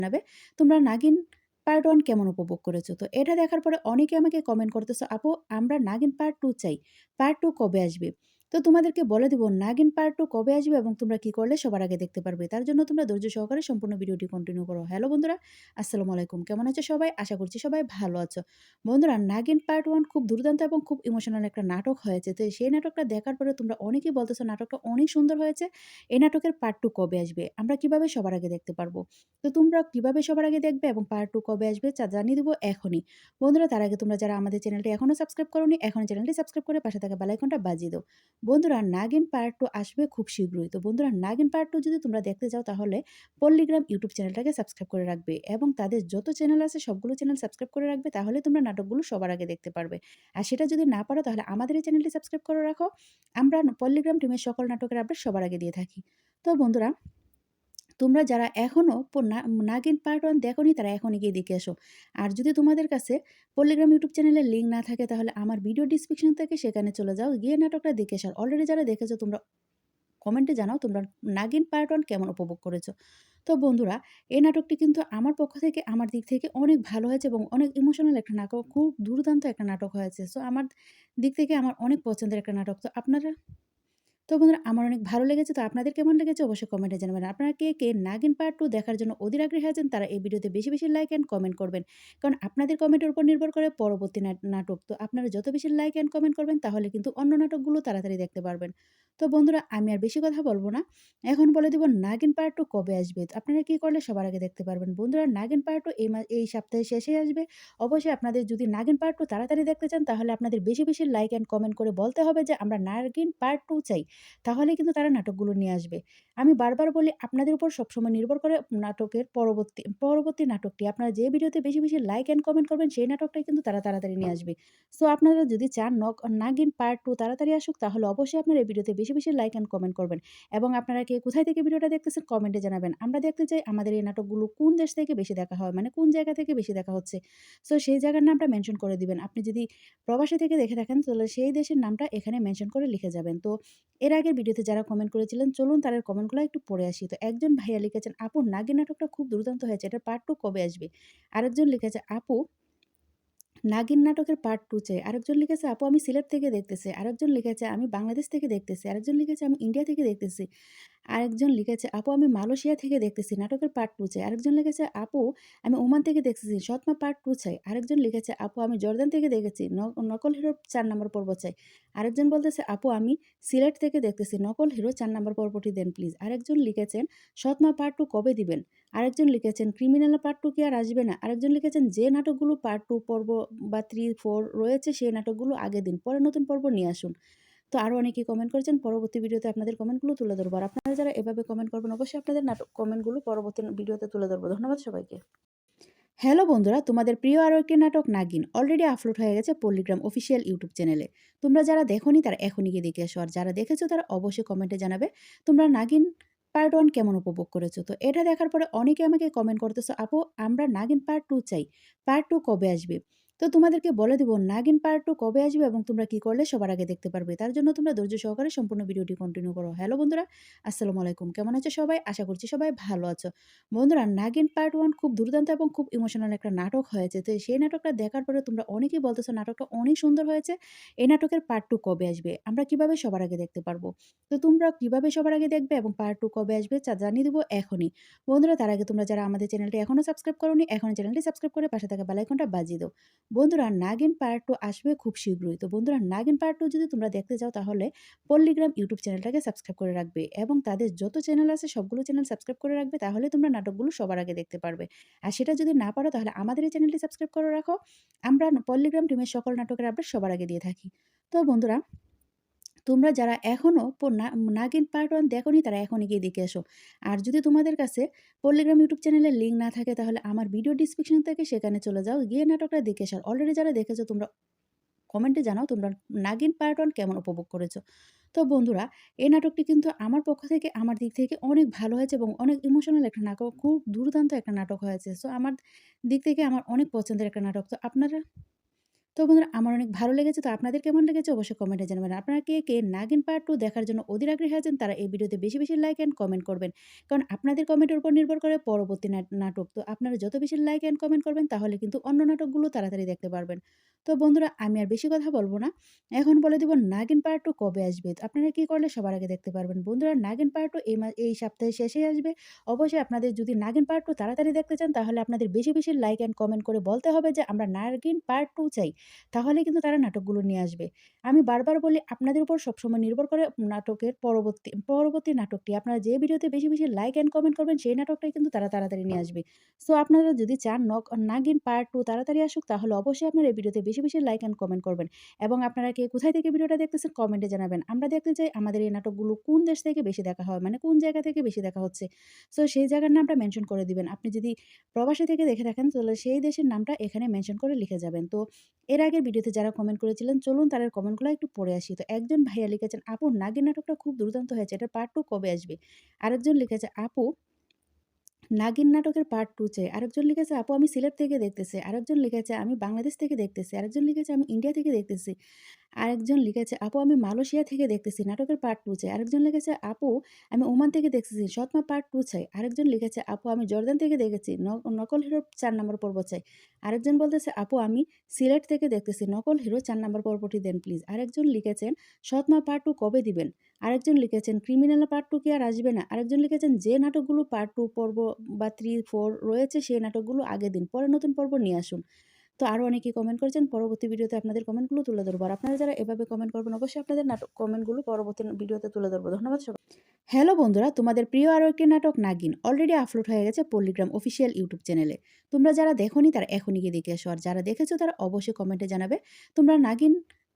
জানাবে তোমরা নাগিন পার্ট 1 কেমন উপভোগ করেছো। তো এটা দেখার পরে অনেকে আমাকে কমেন্ট করতেছো, আপু আমরা নাগিন পার্ট 2 চাই। পার্ট 2 কবে আসবে? তো তোমাদেরকে বলে দিব নাগিন পার্ট 2 কবে আসবে এবং তোমরা কি করলে সবার আগে দেখতে পারবে। তার জন্য তোমরা ধৈর্য সহকারে সম্পূর্ণ ভিডিওটি কন্টিনিউ করো। হ্যালো বন্ধুরা, আসসালামু আলাইকুম। কেমন আছো সবাই? আশা করছি সবাই ভালো আছো। বন্ধুরা, নাগিন পার্ট 1 খুব দুর্দান্ত এবং খুব ইমোশনাল একটা নাটক হয়েছে। তো সেই নাটকটা দেখার পরে তোমরা অনেকেই বলতেছো নাটকটা অনেক সুন্দর হয়েছে। এই নাটকের পার্ট 2 কবে আসবে? আমরা কিভাবে সবার আগে দেখতে পারবো? তো তোমরা কিভাবে সবার আগে দেখবে এবং পার্ট 2 কবে আসবে জানিয়ে দিব এখনই। বন্ধুরা, তার আগে তোমরা যারা আমাদের চ্যানেলটি এখনো সাবস্ক্রাইব করোনি, এখন চ্যানেলটি সাবস্ক্রাইব করে পাশে থাকা বেল আইকনটা বাজিয়ে দাও। বন্ধুরা, নাগিন পার্ট 2 আসবে খুব শীঘ্রই। তো বন্ধুরা, নাগিন পার্ট 2 যদি তোমরা দেখতে চাও তাহলে পল্লীগ্রাম ইউটিউব চ্যানেলটাকে সাবস্ক্রাইব করে রাখবে এবং তাদের যত চ্যানেল আছে সবগুলো চ্যানেল সাবস্ক্রাইব করে রাখবে, তাহলে তোমরা নাটকগুলো সবার আগে দেখতে পারবে। আর সেটা যদি না পারো তাহলে আমাদের এই চ্যানেলটি সাবস্ক্রাইব করে রাখো। আমরা পল্লীগ্রাম টিমের সকল নাটকের আপডেট সবার আগে দিয়ে থাকি। তো বন্ধুরা, তোমরা যারা এখনো নাগিন পার্ট 1 দেখোনি তারা এখনই গিয়ে দেখে এসো। আর যদি তোমাদের কাছে পল্লীগ্রাম ইউটিউব চ্যানেলের লিঙ্ক না থাকে তাহলে আমার ভিডিও ডিসক্রিপশন থেকে সেখানে চলে যাও, গিয়ে নাটকটা দেখে এসো। অলরেডি যারা দেখেছো তোমরা কমেন্টে জানাও তোমরা নাগিন পার্ট 1 কেমন উপভোগ করেছো। তো বন্ধুরা, এই নাটকটি কিন্তু আমার পক্ষ থেকে আমার দিক থেকে অনেক ভালো হয়েছে এবং অনেক ইমোশনাল একটা নাটক, খুব দুর্দান্ত একটা নাটক হয়েছে। সো আমার দিক থেকে আমার অনেক পছন্দের একটা নাটক। তো বন্ধুরা, আমার অনেক ভালো লেগেছে। তো আপনাদের কেমন লেগেছে অবশ্যই কমেন্টে জানাবেন। আপনারা কে নাগিন পার্ট 2 দেখার জন্য অধীর আগ্রহী আছেন তারা এই ভিডিওতে বেশি, বেশি লাইক অ্যান্ড কমেন্ট করবেন। কারণ আপনাদের কমেন্টের উপর নির্ভর করে পরবর্তী নাটক। তো আপনারা যত বেশি লাইক অ্যান্ড কমেন্ট করবেন তাহলে কিন্তু অন্য নাটকগুলো তাড়াতাড়ি দেখতে পারবেন। তো বন্ধুরা, আমি আর বেশি কথা বলব না। এখন বলে দিব নাগিন পার্ট 2 কবে আসবে। তো আপনারা কি করলে সবার আগে দেখতে পারবেন। বন্ধুরা, নাগিন পার্ট 2 এই সপ্তাহের শেষেই আসবে। অবশ্যই আপনাদের যদি নাগিন পার্ট 2 তাড়াতাড়ি দেখতে চান তাহলে আপনাদের বেশি, বেশি লাইক অ্যান্ড কমেন্ট করে বলতে হবে যে আমরা নাগিন পার্ট 2 চাই। তাহলে কিন্তু তারা নাটকগুলো নিয়ে আসবে। আমি বারবার বলি আপনাদের উপর সবসময় নির্ভর করে নাটকের পরবর্তী নাটকটি। আপনারা যে ভিডিওতে বেশি, বেশি লাইক অ্যান্ড কমেন্ট করবেন সেই নাটকটাই কিন্তু তারা তাড়াতাড়ি নিয়ে আসবে। সো আপনারা যদি চান নাগিন পার্ট 2 তাড়াতাড়ি আসুক তাহলে অবশ্যই আপনারা এই ভিডিওতে বেশি, বেশি লাইক অ্যান্ড কমেন্ট করবেন। এবং আপনারা কে কোথায় থেকে ভিডিওটা দেখতেছেন কমেন্টে জানাবেন। আমরা দেখতে চাই আমাদের এই নাটকগুলো কোন দেশ থেকে বেশি দেখা হয়, মানে কোন জায়গা থেকে বেশি দেখা হচ্ছে। সো সেই জায়গার নামটা মেনশন করে দিবেন। আপনি যদি প্রবাসী থেকে দেখে থাকেন তাহলে সেই দেশের নামটা এখানে মেনশন করে লিখে যাবেন। তো এর আগের ভিডিওতে যারা কমেন্ট করেছিলেন চলুন তাদের কমেন্টগুলো একটু পড়ে আসি। তো একজন ভাইয়া লিখেছেন, আপু নাগিন নাটকটা খুব দুর্দান্ত হয়েছে। এটার পার্ট 2 কবে আসবে? আরেকজন লিখেছে, আপু নাগিন নাটকের পার্ট 2 চাই। আরেকজন লিখেছে, আপু আমি সিলেট থেকে দেখতেছি। আরেকজন লিখেছে, আমি বাংলাদেশ থেকে দেখতেছি। আরেকজন লিখেছে, আমি ইন্ডিয়া থেকে দেখতেছি। আরেকজন লিখেছে, আপু আমি মালয়েশিয়া থেকে দেখতেছি। নাটকের পার্ট 2 চাই। আরেকজন লিখেছে, আপু আমি ওমান থেকে দেখতেছি। সৎমা পার্ট 2 চাই। আরেকজন লিখেছে, আপু আমি জর্দান থেকে দেখেছি। নকল হিরোর ৪ নাম্বার পর্ব চাই। আরেকজন বলতেছে, আপু আমি সিলেট থেকে দেখতেছি। নকল হিরো ৪ নাম্বার পর্বটি দেন প্লিজ। আরেকজন লিখেছেন, সৎমা পার্ট 2 কবে দিবেন? আরেকজন লিখেছেন, ক্রিমিনাল পার্ট 2 কি আর আসবে না? আরেকজন লিখেছেন, যে নাটকগুলো পার্ট 2 পর্ব বা 3, 4 রয়েছে সেই নাটকগুলো আগে দিন। পরে নতুন পর্ব নিয়ে আসুন। তো আরো অনেকেই কমেন্ট করেছেন। পরবর্তী ভিডিওতে আপনাদের কমেন্টগুলো তুলে ধরবো। আর আপনারা যারা এভাবে কমেন্ট করবেন অবশ্যই আপনাদের কমেন্টগুলো পরবর্তী ভিডিওতে তুলে ধরবো। ধন্যবাদ সবাইকে। হ্যালো বন্ধুরা, তোমাদের প্রিয় আরও একটি নাটক নাগিন অলরেডি আপলোড হয়ে গেছে পল্লীগ্রাম অফিসিয়াল ইউটিউব চ্যানেলে। তোমরা যারা দেখোনি তারা এখনই গিয়ে দেখে এসো। আর যারা দেখেছো তারা অবশ্যই কমেন্টে জানাবে তোমরা নাগিন পার্ট 1 কেমন উপভোগ করেছো। তো এটা দেখার পরে অনেকে আমাকে কমেন্ট করতেছো, আপু আমরা নাগিন পার্ট 2 চাই। পার্ট 2 কবে আসবে? তো তোমাদেরকে বলে দিব নাগিন পার্ট 2 কবে আসবে এবং তোমরা কি করলে সবার আগে দেখতে পারবে। তার জন্য তোমরা ধৈর্য সহকারে সম্পূর্ণ ভিডিওটি কন্টিনিউ করো। হ্যালো বন্ধুরা, আসসালামু আলাইকুম। কেমন আছো সবাই? আশা করছি সবাই ভালো আছো। বন্ধুরা, নাগিন পার্ট 1 খুব দুর্দান্ত এবং খুব ইমোশনাল একটা নাটক হয়েছে। তো সেই নাটকটা দেখার পরে তোমরা অনেকেই বলতেছো নাটকটা অনেক সুন্দর হয়েছে। এই নাটকের পার্ট 2 কবে আসবে? আমরা কিভাবে সবার আগে দেখতে পারবো? তো তোমরা কিভাবে সবার আগে দেখবে এবং পার্ট 2 কবে আসবে জানিয়ে দিব এখনই। বন্ধুরা, তার আগে তোমরা যারা আমাদের চ্যানেলটি এখনো সাবস্ক্রাইব করোনি, এখন চ্যানেলটি সাবস্ক্রাইব করে পাশে থাকা বেল আইকনটা বাজিয়ে দাও। বন্ধুরা, নাগিন পার্ট 2 আসবে খুব শীঘ্রই। তো বন্ধুরা, নাগিন পার্ট 2 যদি তোমরা দেখতে চাও তাহলে পল্লীগ্রাম ইউটিউব চ্যানেলটাকে সাবস্ক্রাইব করে রাখবে এবং তাদের যত চ্যানেল আছে সবগুলো চ্যানেল সাবস্ক্রাইব করে রাখবে, তাহলে তোমরা নাটকগুলো সবার আগে দেখতে পারবে। আর সেটা যদি না পারো তাহলে আমাদের এই চ্যানেলটি সাবস্ক্রাইব করে রাখো। আমরা পল্লীগ্রাম টিমের সকল নাটকের আপডেট সবার আগে দিয়ে থাকি। তো বন্ধুরা, তোমরা যারা এখনো নাগিন পার্ট 1 দেখোনি তারা এখনই গিয়ে দেখে এসো। আর যদি তোমাদের কাছে পল্লীগ্রাম ইউটিউব চ্যানেলের লিঙ্ক না থাকে তাহলে আমার ভিডিও ডিসক্রিপশন থেকে সেখানে চলে যাও, গিয়ে নাটকটা দেখে এসো। অলরেডি যারা দেখেছো তোমরা কমেন্টে জানাও তোমরা নাগিন পার্ট 1 কেমন উপভোগ করেছো। তো বন্ধুরা, এই নাটকটি কিন্তু আমার পক্ষ থেকে আমার দিক থেকে অনেক ভালো হয়েছে এবং অনেক ইমোশনাল একটা নাটক, খুব দুর্দান্ত একটা নাটক হয়েছে। সো আমার দিক থেকে আমার অনেক পছন্দের একটা নাটক। তো তো বন্ধুরা আমার অনেক ভালো লেগেছে। তো আপনাদের কেমন লেগেছে অবশ্যই কমেন্টে জানাবেন। আপনারা কে নাগিন পার্ট 2 দেখার জন্য অধীর আগ্রহী আছেন তারা এই ভিডিওতে বেশি লাইক অ্যান্ড কমেন্ট করবেন। কারণ আপনাদের কমেন্টের উপর নির্ভর করে পরবর্তী নাটক। তো আপনারা যত বেশি লাইক অ্যান্ড কমেন্ট করবেন তাহলে কিন্তু অন্য নাটকগুলো তাড়াতাড়ি দেখতে পারবেন। তো বন্ধুরা আমি আর বেশি কথা বলব না। এখন বলে দিব নাগিন পার্ট 2 কবে আসবে? তো আপনারা কি করলে সবার আগে দেখতে পারবেন? বন্ধুরা নাগিন পার্ট 2 এই সপ্তাহের শেষেই আসবে। অবশ্যই আপনাদের যদি নাগিন পার্ট 2 তাড়াতাড়ি দেখতে চান তাহলে আপনাদের বেশি লাইক অ্যান্ড কমেন্ট করে বলতে হবে যে আমরা নাগিন পার্ট 2 চাই। তাহলে কিন্তু তারা নাটকগুলো নিয়ে আসবে। আমি বারবার বলি আপনাদের উপর সবসময় নির্ভর করে নাটকের পরবর্তী নাটকটি। আপনারা যে ভিডিওতে বেশি লাইক অ্যান্ড কমেন্ট করবেন সেই নাটকটাই কিন্তু তারা তাড়াতাড়ি নিয়ে আসবে। সো আপনারা যদি চান নাগিন পার্ট 2 তাড়াতাড়ি আসুক তাহলে অবশ্যই আপনারা এই ভিডিওতে বেশি লাইক অ্যান্ড কমেন্ট করবেন। এবং আপনারা কে কোথায় থেকে ভিডিওটা দেখতেছেন কমেন্টে জানাবেন। আমরা দেখতে চাই আমাদের এই নাটকগুলো কোন দেশ থেকে বেশি দেখা হয়, মানে কোন জায়গা থেকে বেশি দেখা হচ্ছে। সো সেই জায়গার নামটা মেনশন করে দিবেন। আপনি যদি প্রবাসী থেকে দেখে থাকেন তাহলে সেই দেশের নামটা এখানে মেনশন করে লিখে যাবেন। তো এর আগের ভিডিওতে যারা কমেন্ট করেছিলেন চলুন তাদের কমেন্টগুলো একটু পড়ে আসি। তো একজন ভাইয়া লিখেছেন, "আপু নাগিন নাটকটা খুব দুর্দান্ত হয়েছে। এটার পার্ট 2 কবে আসবে?" আরেকজন লিখেছে, "আপু নাগিন নাটকের পার্ট 2 চাই।" আরেকজন লিখেছে, "আপু আমি সিলেট থেকে দেখতেছি।" আরেকজন লিখেছে, "আমি বাংলাদেশ থেকে দেখতেছি।" আরেকজন লিখেছে, "আমি ইন্ডিয়া থেকে দেখতেছি।" আরেকজন লিখেছে, "আপু আমি মালয়েশিয়া থেকে দেখতেছি, নাটকের পার্ট 2 চাই।" আরেকজন লিখেছে, "আপু আমি ওমান থেকে দেখতেছি, সৎমা পার্ট 2 চাই।" আরেকজন লিখেছে, "আপু আমি জর্দান থেকে দেখেছি, নকল হিরোর ৪ নম্বর পর্ব চাই।" আরেকজন বলতেছে, "আপু আমি সিলেট থেকে দেখতেছি, নকল হিরো ৪ নম্বর পর্বটি দেন প্লিজ।" আরেকজন লিখেছেন, "সৎমা পার্ট 2 কবে দিবেন?" আরেকজন লিখেছেন, "ক্রিমিনাল পার্ট 2 কি আর আসবে না?" আরেকজন লিখেছেন, "যে নাটকগুলো পার্ট 2 পর্ব বা 3, 4 রয়েছে সেই নাটকগুলো আগে দিন, পরে নতুন পর্ব নিয়ে আসুন।" তো আরো অনেকেই কমেন্ট করেছেন। পরবর্তী ভিডিওতে আপনাদের কমেন্টগুলো তুলে ধরবো। আর আপনারা যারা এভাবে কমেন্ট করবেন অবশ্যই আপনাদের কমেন্টগুলো পরবর্তী ভিডিওতে তুলে ধরবো। ধন্যবাদ সবাই। হ্যালো বন্ধুরা, তোমাদের প্রিয় আরো একটি নাটক নাগিন অলরেডি আপলোড হয়ে গেছে পল্লিগ্রাম অফিসিয়াল ইউটিউব চ্যানেলে। তোমরা যারা দেখোনি তারা এখনই গিয়ে দেখে এসো। আর যারা দেখেছো তারা অবশ্যই কমেন্টে জানাবে তোমরা নাগিন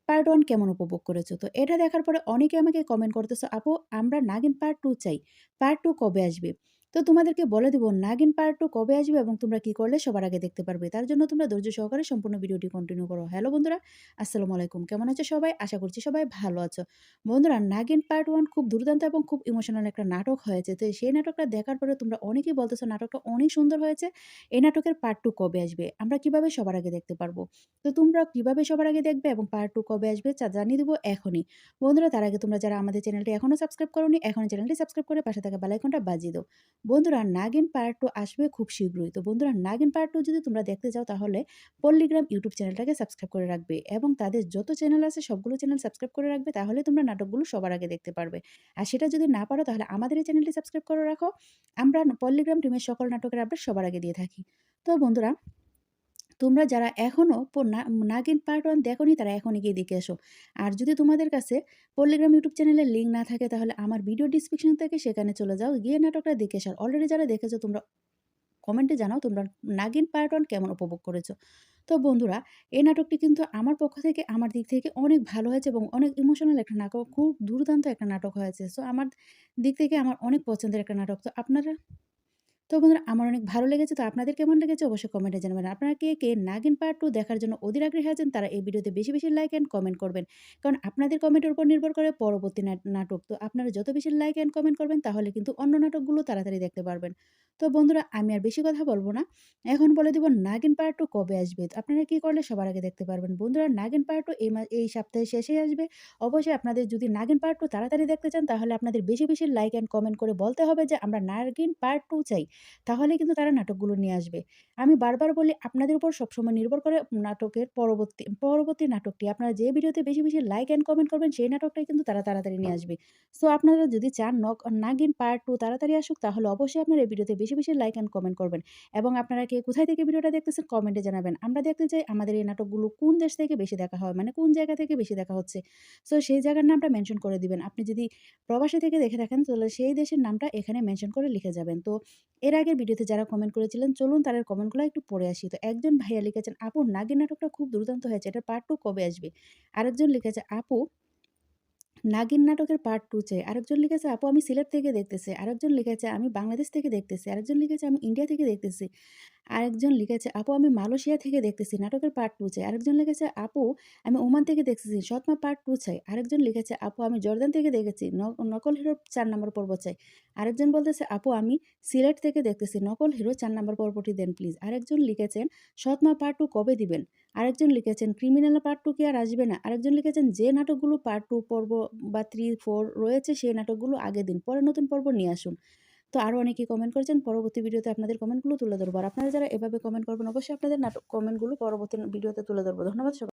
পার্ট 1 কেমন উপভোগ করেছো। তো এটা দেখার পরে অনেকে আমাকে কমেন্ট করতেছো, "আপু আমরা নাগিন পার্ট 2 চাই। পার্ট 2 কবে আসবে?" তো তোমাদেরকে বলে দিব নাগিন পার্ট 2 কবে আসবে এবং তোমরা কি করলে সবার আগে দেখতে পারবে। তার জন্য তোমরা ধৈর্য সহকারে সম্পূর্ণ ভিডিওটি কন্টিনিউ করো। হ্যালো বন্ধুরা, আসসালামু আলাইকুম। কেমন আছো সবাই? আশা করছি সবাই ভালো আছো। বন্ধুরা নাগিন পার্ট 1 খুব দুর্দান্ত এবং খুব ইমোশনাল একটা নাটক হয়েছে। তো সেই নাটকটা দেখার পরে তোমরা অনেকেই বলতেছো নাটকটা অনেক সুন্দর হয়েছে। এই নাটকের পার্ট 2 কবে আসবে? আমরা কিভাবে সবার আগে দেখতে পারবো? তো তোমরা কিভাবে সবার আগে দেখবে এবং পার্ট 2 কবে আসবে জানিয়ে দিব এখনই। বন্ধুরা তার আগে তোমরা যারা আমাদের চ্যানেলটি এখনো সাবস্ক্রাইব করোনি, এখনই চ্যানেলটি সাবস্ক্রাইব করে পাশে থাকা বেল আইকনটা বাজিয়ে দাও। বন্ধুরা নাগিন পার্ট 2 আসবে খুব শীঘ্রই। তো বন্ধুরা নাগিন পার্ট 2 যদি তোমরা দেখতে চাও তাহলে পল্লিগ্রাম ইউটিউব চ্যানেলটাকে সাবস্ক্রাইব করে রাখবে এবং তাদের যত চ্যানেল আছে সবগুলো চ্যানেল সাবস্ক্রাইব করে রাখবে তাহলে তোমরা নাটকগুলো সবার আগে দেখতে পারবে। আর সেটা যদি না পারো তাহলে আমাদের এই চ্যানেলটি সাবস্ক্রাইব করে রাখো। আমরা পল্লিগ্রাম টিমের সকল নাটকের আপডেট সবার আগে দিয়ে থাকি। তো বন্ধুরা তোমরা যারা এখনো নাগিন পার্ট 1 দেখোনি তারা এখনই গিয়ে দেখে এসো। আর যদি তোমাদের কাছে পল্লিগ্রাম ইউটিউব চ্যানেলের লিঙ্ক না থাকে তাহলে আমার ভিডিও ডিসক্রিপশন থেকে সেখানে চলে যাও। গিয়ে নাটকটা দেখে এসো। অলরেডি যারা দেখেছো তোমরা কমেন্টে জানাও তোমরা নাগিন পার্ট 1 কেমন উপভোগ করেছো। তো বন্ধুরা এই নাটকটি কিন্তু আমার পক্ষ থেকে আমার দিক থেকে অনেক ভালো হয়েছে এবং অনেক ইমোশনাল একটা নাটক, খুব দুর্দান্ত একটা নাটক হয়েছে। সো আমার দিক থেকে আমার অনেক পছন্দের একটা নাটক। তো আপনারা তো বন্ধুরা আমার অনেক ভালো লেগেছে। তো আপনাদের কেমন লেগেছে অবশ্যই কমেন্টে জানাবেন। আপনারা কে নাগিন পার্ট 2 দেখার জন্য অধীর আগ্রহী আছেন তারা এই ভিডিওতে বেশি লাইক অ্যান্ড কমেন্ট করবেন। কারণ আপনাদের কমেন্টের উপর নির্ভর করে পরবর্তী নাটক। তো আপনারা যত বেশি লাইক অ্যান্ড কমেন্ট করবেন তাহলে কিন্তু অন্য নাটকগুলো তাড়াতাড়ি দেখতে পারবেন। তো বন্ধুরা আমি আর বেশি কথা বলব না। এখন বলে দিব নাগিন পার্ট 2 কবে আসবে। তো আপনারা কি করলে সবার আগে দেখতে পারবেন। বন্ধুরা নাগিন পার্ট 2 এই সপ্তাহের শেষেই আসবে। অবশ্যই আপনাদের যদি নাগিন পার্ট 2 তাড়াতাড়ি দেখতে চান তাহলে আপনাদের বেশি লাইক অ্যান্ড কমেন্ট করে বলতে হবে যে আমরা নাগিন পার্ট 2 চাই। তাহলে কিন্তু তারা নাটকগুলো নিয়ে আসবে। আমি বারবার বলি আপনাদের উপর সবসময় নির্ভর করে নাটকের পরবর্তী নাটকটি। আপনারা যে ভিডিওতে বেশি লাইক অ্যান্ড কমেন্ট করবেন সেই নাটকটাই কিন্তু তারা তাড়াতাড়ি নিয়ে আসবে। সো আপনারা যদি চান নাগিন পার্ট 2 তাড়াতাড়ি আসুক তাহলে অবশ্যই আপনারা এই ভিডিওতে বেশি লাইক অ্যান্ড কমেন্ট করবেন। এবং আপনারা কে কোথায় থেকে ভিডিওটা দেখতেছেন কমেন্টে জানাবেন। আমরা দেখতে চাই আমাদের এই নাটকগুলো কোন দেশ থেকে বেশি দেখা হয়, মানে কোন জায়গা থেকে বেশি দেখা হচ্ছে। সো সেই জায়গার নামটা মেনশন করে দিবেন। আপনি যদি প্রবাসী থেকে দেখে থাকেন তাহলে সেই দেশের নামটা এখানে মেনশন করে লিখে যাবেন। তো এর আগের ভিডিওতে যারা কমেন্ট করেছিলেন চলুন তাদের কমেন্টগুলো একটু পড়ে আসি। তো একজন ভাইয়া লিখেছেন, "আপু নাগিন নাটকটা খুব দুর্দান্ত হয়েছে। এটার পার্ট 2 কবে আসবে?" আরেকজন লিখেছে, "আপু নাগিন নাটকের পার্ট 2 চাই।" আরেকজন লিখেছে, "আপু আমি সিলেট থেকে দেখতেছি।" আরেকজন লিখেছে, "আমি বাংলাদেশ থেকে দেখতেছি।" আরেকজন লিখেছে, "আমি ইন্ডিয়া থেকে দেখতেছি।" আরেকজন লিখেছে, "আপু আমি মালয়েশিয়া থেকে দেখতেছি, নাটকের পার্ট 2 চাই।" আরেকজন লিখেছে, "আপু আমি ওমান থেকে দেখতেছি, সৎমা পার্ট 2 চাই।" আরেকজন লিখেছে, "আপু আমি জর্দান থেকে দেখেছি, নকল হিরোর ৪ নাম্বার পর্ব চাই।" আরেকজন বলতেছে, "আপু আমি সিলেট থেকে দেখতেছি, নকল হিরো ৪ নাম্বার পর্বটি দেন প্লিজ।" আরেকজন লিখেছেন, "সৎমা পার্ট 2 কবে দিবেন?" আরেকজন লিখেছেন, "ক্রিমিনাল পার্ট 2 কি আর আসবে না?" আরেকজন লিখেছেন, "যে নাটকগুলো পার্ট 2 পর্ব বা 3, 4 রয়েছে সেই নাটকগুলো আগে দিন, পরে নতুন পর্ব নিয়ে আসুন।" তো আরো অনেকেই কমেন্ট করেছেন। পরবর্তী ভিডিওতে আপনাদের কমেন্টগুলো তুলে ধরবো। আর আপনারা যারা এভাবে কমেন্ট করবেন অবশ্যই আপনাদের কমেন্টগুলো পরবর্তী ভিডিওতে তুলে ধরবো। ধন্যবাদ